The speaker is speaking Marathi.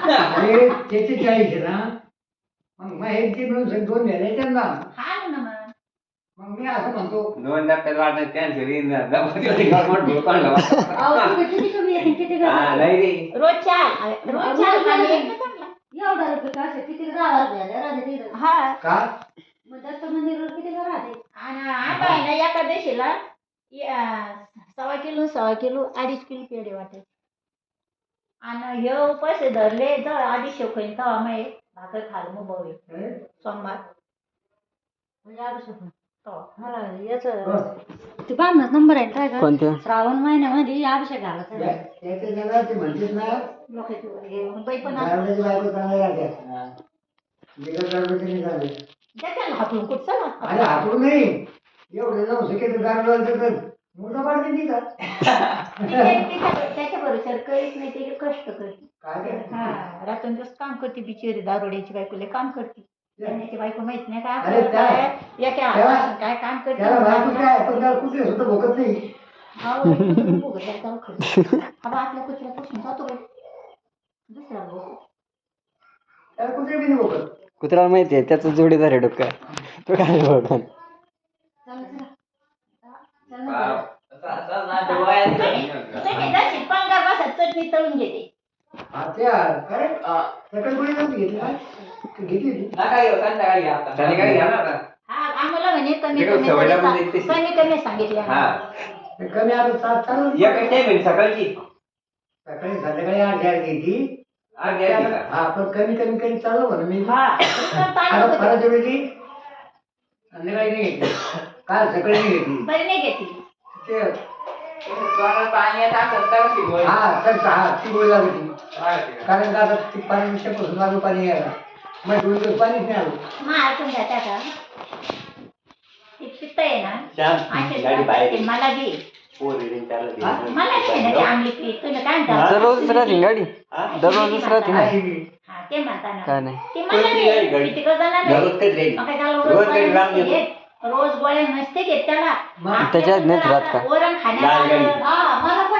अरे त्याचे 40 ना मग एक ती मिळून 2 द्यायचे ना. हा ना मग मी असं म्हणतो 2 डब्यात वाटत कॅन्सर येईन ना गवत भोकाणला किती कमी आहे किती हा नाही रे रोजच्या एवढा रुपये काशे किती गावात झाले राहते तिथं. हा का मग दत्त मंदिरवर किती राहते. आणि आता आहे ना एकादशीला 1.25 किलो 2.5 किलो पेढे वाटायचे आणि हे पैसे धरले जर 250 खाईन तेव्हा मग भाकर खाल मग भाऊ सोमवार म्हणजे अभिषेक तो मला याच ते बामणाच नंबर आहे काय का कोणत्या श्रावण महिन्यामध्ये अभिषेक घालायचा आहे. त्याच्या जगात ते म्हणतात ना लोकांची हे बाई पण गावड्याची बायको चांगल्या राहतात. बिगर गडबडीने झाले. त्याच्याला हाकलून कुठचं ना अरे हाकून नाही एवढं जाऊ शकेल गाडवायचं तर मुलगा पाडते नाही का त्याच्या भरोश्यावर करीत नाही ते कष्ट करते काय काय हा रात्रंदिवस काम करते बिचारी दारोड्याची बायकोले काम करते त्यांची बायको माहित नाही काय अरे आपल्याला काय एका हातापासून काय काम करते त्याला बायको काय पण त्याला कुठे सुद्धा भोगत नाही. अहो, बघू त्याला जाऊ खरं. हा आपल्या कुत्र्यापासून जातो बाई दुसरा भाऊ त्याला कुठे बी नाही भोगत. कुत्र्याला माहिती आहे त्याचा जोडीदार आहे डोक्या तो काय बघा पंगार बसत चटणी तळून घेते त्या काय सकाळी कोणी नव्हती घेतली का? घेतली होती. संध्याकाळी घ्या ना हा आम्हाला म्हणे कमी तिकडे कमी सवयला पण तरी देते. कमी कमी सांगितले हा ते कमी आता 7 चालू एक टाइम आहे सकाळची सकाळी संध्याकाळी 8 घेतली. आठ घ्यायची का? हा पण कमी कमी कमी चालू म्हणून मी हा आता परत वेळी संध्याकाळी नाही घेतली काल सकाळी नाही घेतली बरी नाही घेतली ते पाणी येत असेल तर शिकवायचं. हा तर हा ती गोळी लागली हा, ठीक आहे. कारण का आता ती 5 वर्षापासून लागू पाणी यायला मग 2 दिवस पाणीच नाही आलं. मग ऐकून घ्या का ती पित्त आहे ना श्याम, अशी गाडी बाहेर त्रास आहे. मला बी पोरी बिन चाललं ते. हा? मला बी आहे ना ती आंबली पी तुम्ही काय म्हणता दररोजच राहते ना गाडी हा? दररोजच राहते ना अशी बी. हा ते म्हणता काय ना नाही ती मला कोणती गाडी? बी ती तिकडं जाणार नाही. दररोज कधी जाईल? मग काय त्याला रोज रोज गाडी गोळ्या लांब नसते येतो. घेत. रोज गोळ्या नसते घेत त्याला मग आपल्या त्याच्यात जर नाहीच राहत आता का? वरण लाल खाण्याला गाडी. हा मला पण